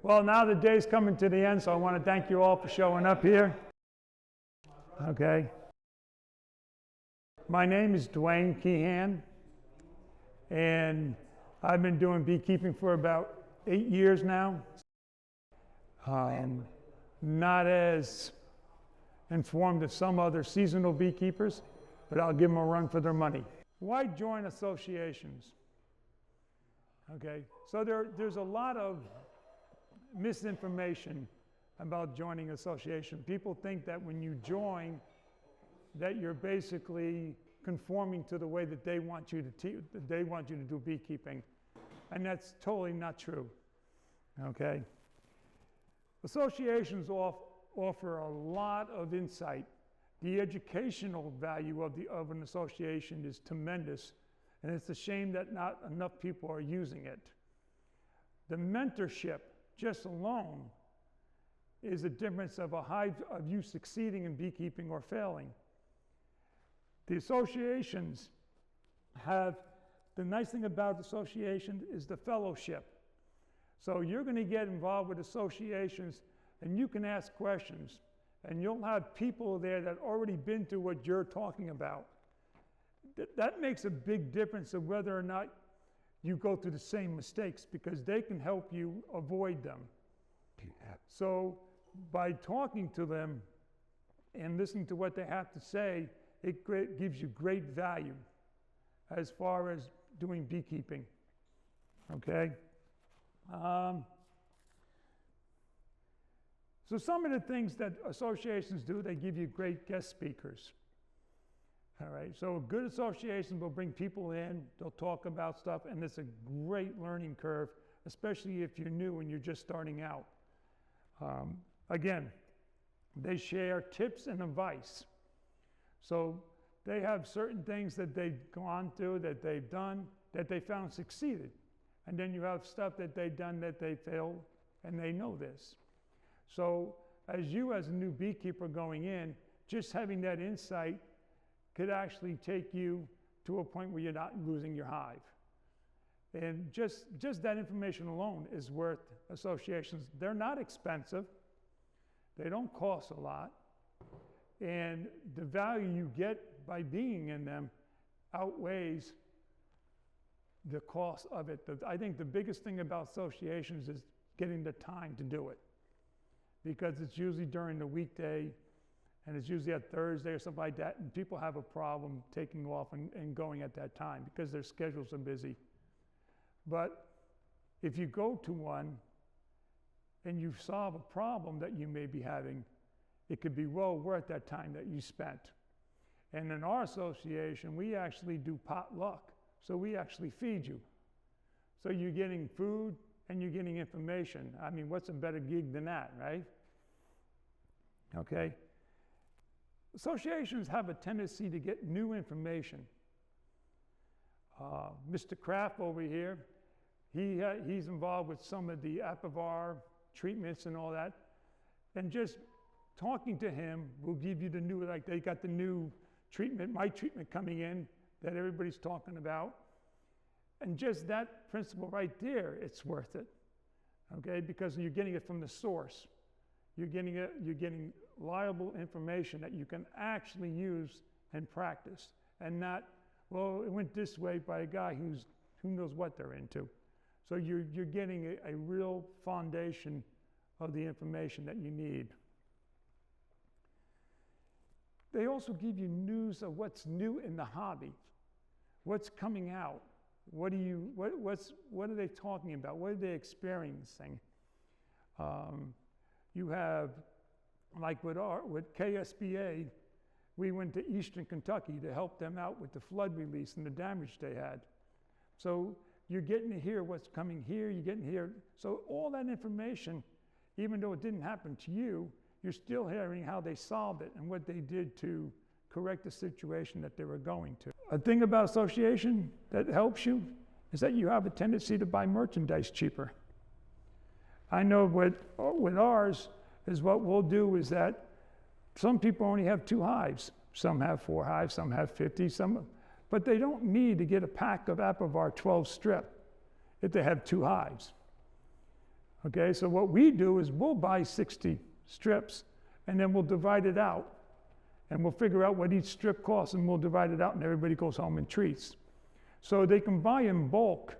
Well, now the day's coming to the end, so I want to thank you all for showing up here. Okay. My name is Duane Keehan, and I've been doing beekeeping for about 8 years now. Not as informed as some other seasonal beekeepers, but I'll give them a run for their money. Why join associations? Okay, so there's a lot of misinformation about joining association. People think that when you join, that you're basically conforming to the way that they want you to do beekeeping, and that's totally not true. Okay, associations offer a lot of insight. The educational value of an association is tremendous, and it's a shame that not enough people are using it. The mentorship, just alone, is a difference of a hive of you succeeding in beekeeping or failing. The associations have, the nice thing about associations is the fellowship. So you're going to get involved with associations and you can ask questions, and you'll have people there that already been through what you're talking about. That makes a big difference of whether or not you go through the same mistakes, because they can help you avoid them. So by talking to them and listening to what they have to say, it gives you great value as far as doing beekeeping. Okay? So some of the things that associations do, they give you great guest speakers. All right, so a good association will bring people in, they'll talk about stuff, and it's a great learning curve, especially if you're new and you're just starting out. Again, they share tips and advice. So they have certain things that they've gone through, that they've done, that they found succeeded. And then you have stuff that they've done that they failed, and they know this. So as a new beekeeper going in, just having that insight could actually take you to a point where you're not losing your hive. And just that information alone is worth associations. They're not expensive. They don't cost a lot. And the value you get by being in them outweighs the cost of it. I think the biggest thing about associations is getting the time to do it, because it's usually during the weekday, and it's usually at Thursday or something like that, and people have a problem taking off and going at that time because their schedules are busy. But if you go to one and you solve a problem that you may be having, it could be well worth that time that you spent. And in our association, we actually do potluck. So we actually feed you. So you're getting food and you're getting information. I mean, what's a better gig than that, right? Okay. Associations have a tendency to get new information. Mr. Kraft over here, he's involved with some of the apivar treatments and all that. And just talking to him will give you the new, like they got the new treatment, my treatment coming in that everybody's talking about. And just that principle right there, it's worth it, okay? Because you're getting it from the source. You're getting reliable information that you can actually use and practice, and not, well, it went this way by a guy who knows what they're into. So you're getting a real foundation of the information that you need. They also give you news of what's new in the hobby, what's coming out, what are they talking about, what are they experiencing. You have, like with KSBA, we went to Eastern Kentucky to help them out with the flood release and the damage they had. So you're getting to hear what's coming here, you're getting to hear, so all that information, even though it didn't happen to you, you're still hearing how they solved it and what they did to correct the situation that they were going to. A thing about association that helps you is that you have a tendency to buy merchandise cheaper. I know with ours is what we'll do is that some people only have 2 hives. Some have 4 hives, some have 50, but they don't need to get a pack of apivar 12 strip if they have 2 hives. Okay, so what we do is we'll buy 60 strips and then we'll divide it out. And we'll figure out what each strip costs and we'll divide it out and everybody goes home and treats. So they can buy in bulk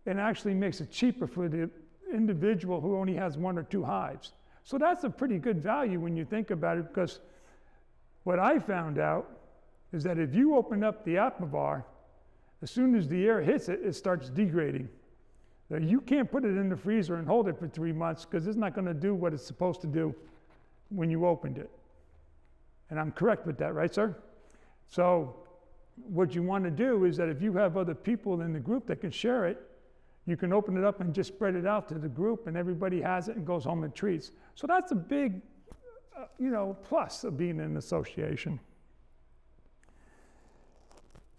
and actually makes it cheaper for the individual who only has 1 or 2 hives. So that's a pretty good value when you think about it, because what I found out is that if you open up the apivar, as soon as the air hits it, it starts degrading. Now, you can't put it in the freezer and hold it for 3 months because it's not going to do what it's supposed to do when you opened it. And I'm correct with that, right, sir? So what you want to do is that if you have other people in the group that can share it, you can open it up and just spread it out to the group and everybody has it and goes home and treats. So that's a big, plus of being in an association.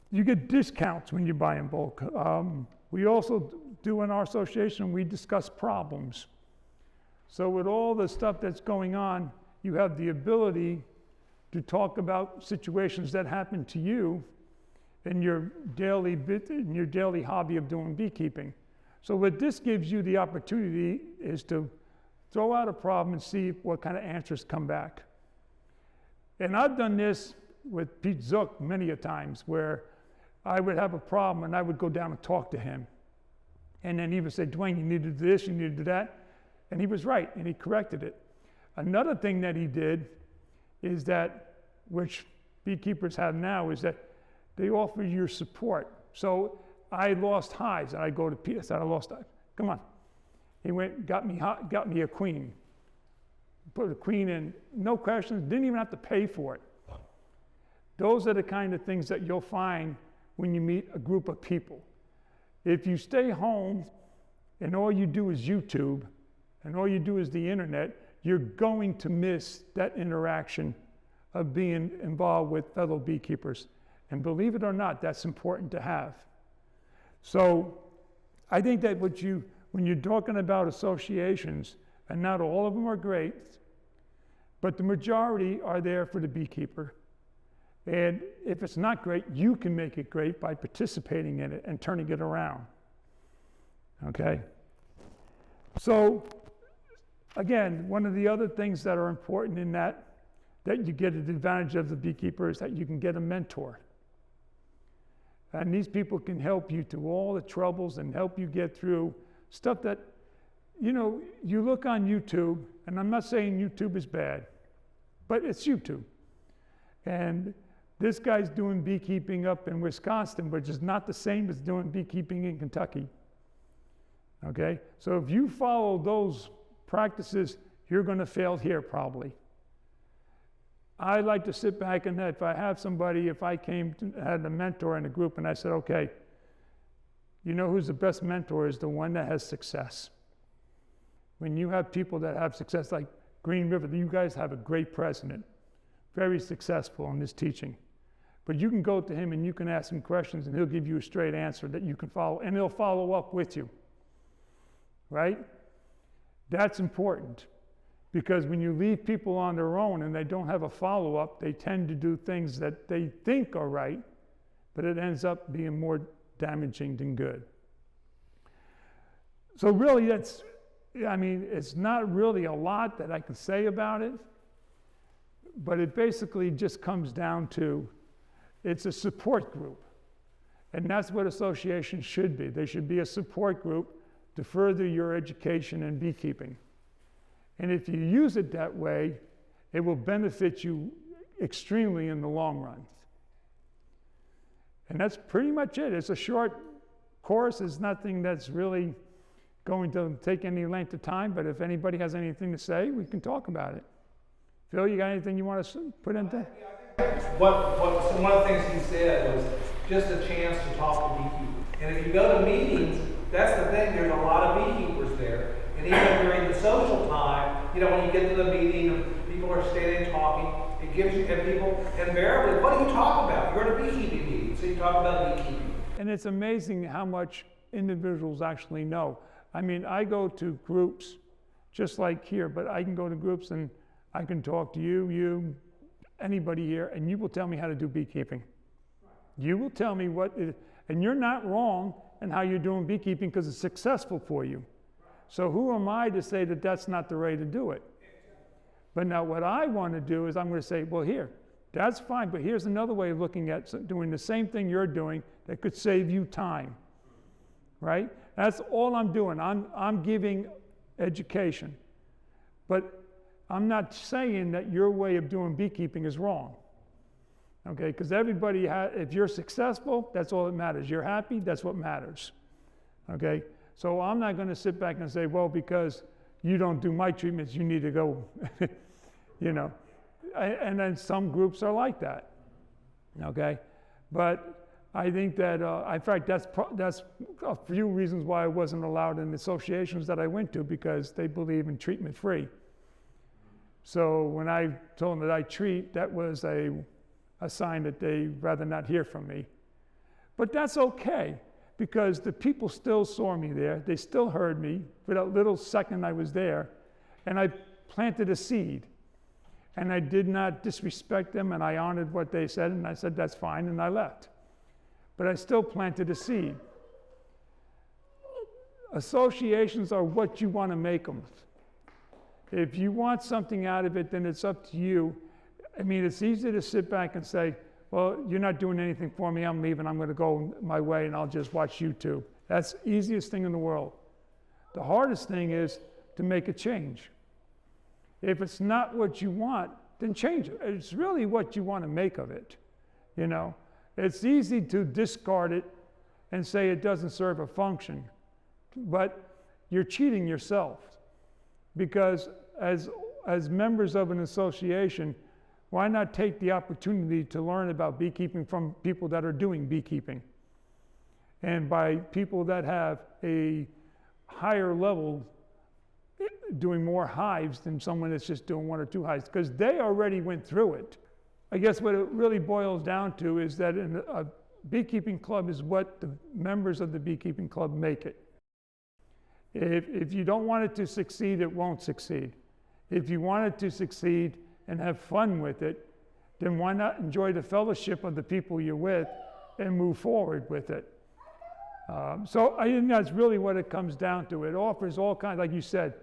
You get discounts when you buy in bulk. We also do in our association, we discuss problems. So with all the stuff that's going on, you have the ability to talk about situations that happen to you in your daily hobby of doing beekeeping. So what this gives you the opportunity is to throw out a problem and see what kind of answers come back. And I've done this with Pete Zook many a times, where I would have a problem and I would go down and talk to him. And then he would say, Duane, you need to do this, you need to do that. And he was right, and he corrected it. Another thing that he did is that, which beekeepers have now, is that they offer your support. So I lost hives, and I go to Pete, I said, I lost hives. Come on. He went, got me a queen. Put a queen in, no questions, didn't even have to pay for it. Those are the kind of things that you'll find when you meet a group of people. If you stay home and all you do is YouTube and all you do is the internet, you're going to miss that interaction of being involved with fellow beekeepers. And believe it or not, that's important to have. So I think that when you're talking about associations, and not all of them are great, but the majority are there for the beekeeper. And if it's not great, you can make it great by participating in it and turning it around. Okay? So, again, one of the other things that are important in that you get an advantage of the beekeeper is that you can get a mentor. And these people can help you through all the troubles and help you get through stuff that, you look on YouTube, and I'm not saying YouTube is bad, but it's YouTube. And this guy's doing beekeeping up in Wisconsin, which is not the same as doing beekeeping in Kentucky. Okay? So if you follow those practices, you're going to fail here probably. I like to sit back and if I have somebody, if I had a mentor in a group and I said, okay, you know who's the best mentor is the one that has success. When you have people that have success, like Green River, you guys have a great president, very successful in this teaching. But you can go to him and you can ask him questions and he'll give you a straight answer that you can follow, and he'll follow up with you, right? That's important, because when you leave people on their own and they don't have a follow-up, they tend to do things that they think are right, but it ends up being more damaging than good. So really it's not really a lot that I can say about it, but it basically just comes down to, it's a support group. And that's what associations should be. They should be a support group to further your education in beekeeping. And if you use it that way, it will benefit you extremely in the long run. And that's pretty much it. It's a short course. It's nothing that's really going to take any length of time, but if anybody has anything to say, we can talk about it. Phil, you got anything you want to put in there? So one of the things he said was just a chance to talk to beekeepers. And if you go to meetings, that's the thing, there's a lot of beekeepers there. And even during the social time, when you get to the meeting and people are standing talking, it gives you, and people invariably, what do you talk about? You're at a beekeeping meeting, so you talk about beekeeping. And it's amazing how much individuals actually know. I mean, I go to groups just like here, but I can go to groups and I can talk to you, anybody here, and you will tell me how to do beekeeping. You will tell me and you're not wrong in how you're doing beekeeping because it's successful for you. So who am I to say that that's not the way to do it? But now what I want to do is I'm going to say, well, here, that's fine, but here's another way of looking at doing the same thing you're doing that could save you time, right? That's all I'm doing. I'm giving education. But I'm not saying that your way of doing beekeeping is wrong, okay? Because everybody, if you're successful, that's all that matters. You're happy, that's what matters, okay? So I'm not going to sit back and say, well, because you don't do my treatments, you need to go, you know. And then some groups are like that, okay? But I think that, in fact, that's a few reasons why I wasn't allowed in the associations that I went to, because they believe in treatment free. So when I told them that I treat, that was a sign that they'd rather not hear from me. But that's okay, because the people still saw me there. They still heard me for that little second I was there. And I planted a seed. And I did not disrespect them, and I honored what they said, and I said, that's fine, and I left. But I still planted a seed. Associations are what you want to make them. If you want something out of it, then it's up to you. I mean, it's easy to sit back and say, well, you're not doing anything for me, I'm leaving, I'm going to go my way, and I'll just watch YouTube. That's the easiest thing in the world. The hardest thing is to make a change. If it's not what you want, then change it. It's really what you want to make of it, you know. It's easy to discard it and say it doesn't serve a function, but you're cheating yourself, because as members of an association, why not take the opportunity to learn about beekeeping from people that are doing beekeeping, and by people that have a higher level doing more hives than someone that's just doing 1 or 2 hives, because they already went through it. I guess what it really boils down to is that in a beekeeping club is what the members of the beekeeping club make it. If you don't want it to succeed, it won't succeed. If you want it to succeed and have fun with it, then why not enjoy the fellowship of the people you're with and move forward with it? So I think that's really what it comes down to. It offers all kinds, like you said,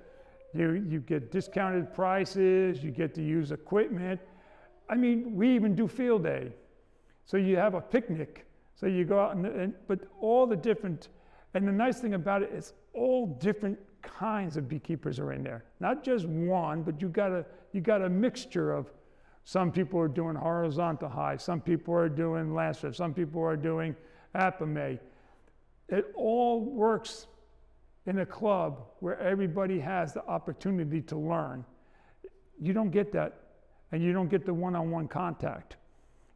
you get discounted prices, you get to use equipment. I mean, we even do field day. So you have a picnic. So you go out but all the different, and the nice thing about it is all different kinds of beekeepers are in there. Not just one, but you got a mixture of, some people are doing horizontal hives, some people are doing landscape, some people are doing apamé. It all works in a club where everybody has the opportunity to learn. You don't get that, and you don't get the one-on-one contact.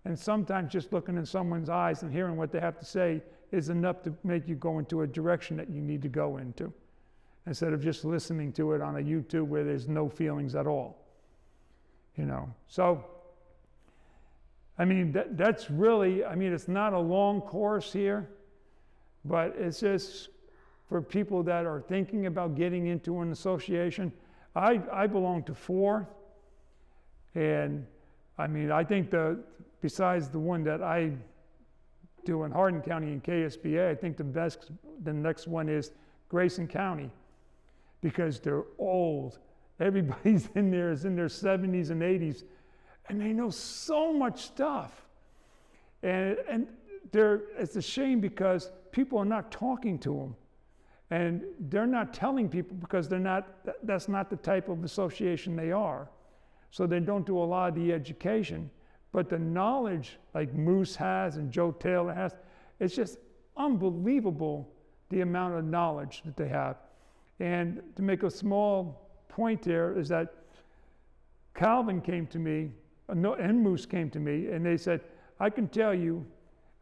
And sometimes just looking in someone's eyes and hearing what they have to say is enough to make you go into a direction that you need to go into, instead of just listening to it on a YouTube where there's no feelings at all. You know, so, I mean, that's really, I mean, it's not a long course here, but it's just for people that are thinking about getting into an association. I belong to 4, and I mean, I think besides the one that I do in Hardin County in KSBA, I think the next one is Grayson County, because they're old. Everybody's in there is in their 70s and 80s, and they know so much stuff. And it's a shame because people are not talking to them. And they're not telling people because that's not the type of association they are. So they don't do a lot of the education. But the knowledge like Moose has and Joe Taylor has, it's just unbelievable the amount of knowledge that they have. And to make a small point there is that Calvin came to me, and Moose came to me, and they said, I can tell you,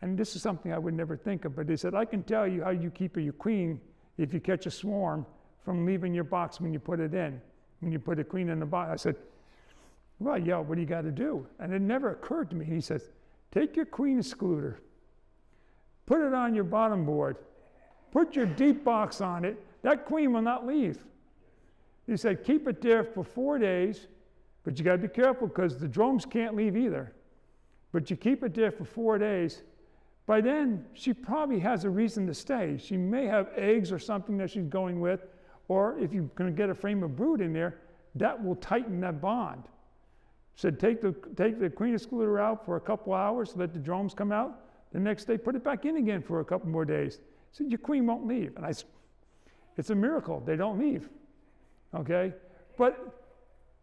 and this is something I would never think of, but they said, I can tell you how you keep your queen if you catch a swarm from leaving your box when you put it in, when you put a queen in the box. I said, well, yeah, what do you got to do? And it never occurred to me. He says, take your queen excluder, put it on your bottom board, put your deep box on it, that queen will not leave. He said, keep it there for 4 days, but you got to be careful because the drones can't leave either. But you keep it there for 4 days. By then, she probably has a reason to stay. She may have eggs or something that she's going with, Or if you're going to get a frame of brood in there, that will tighten that bond. Said take the queen excluder out for a couple hours, let the drones come out. The next day, put it back in again for a couple more days. Said your queen won't leave. And it's a miracle. They don't leave. Okay? But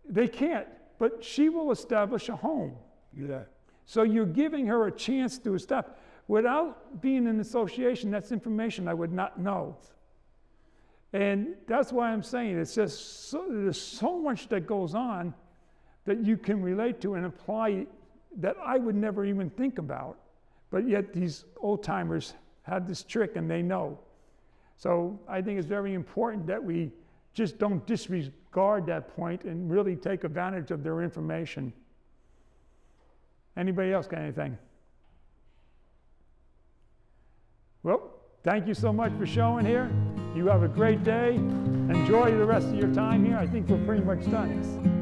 they can't. But she will establish a home. Yeah. So you're giving her a chance to establish. Without being in association, that's information I would not know. And that's why I'm saying it's just there's so much that goes on that you can relate to and apply that I would never even think about. But yet these old timers have this trick and they know. So I think it's very important that we just don't disregard that point and really take advantage of their information. Anybody else got anything? Well, thank you so much for showing here. You have a great day. Enjoy the rest of your time here. I think we're pretty much done.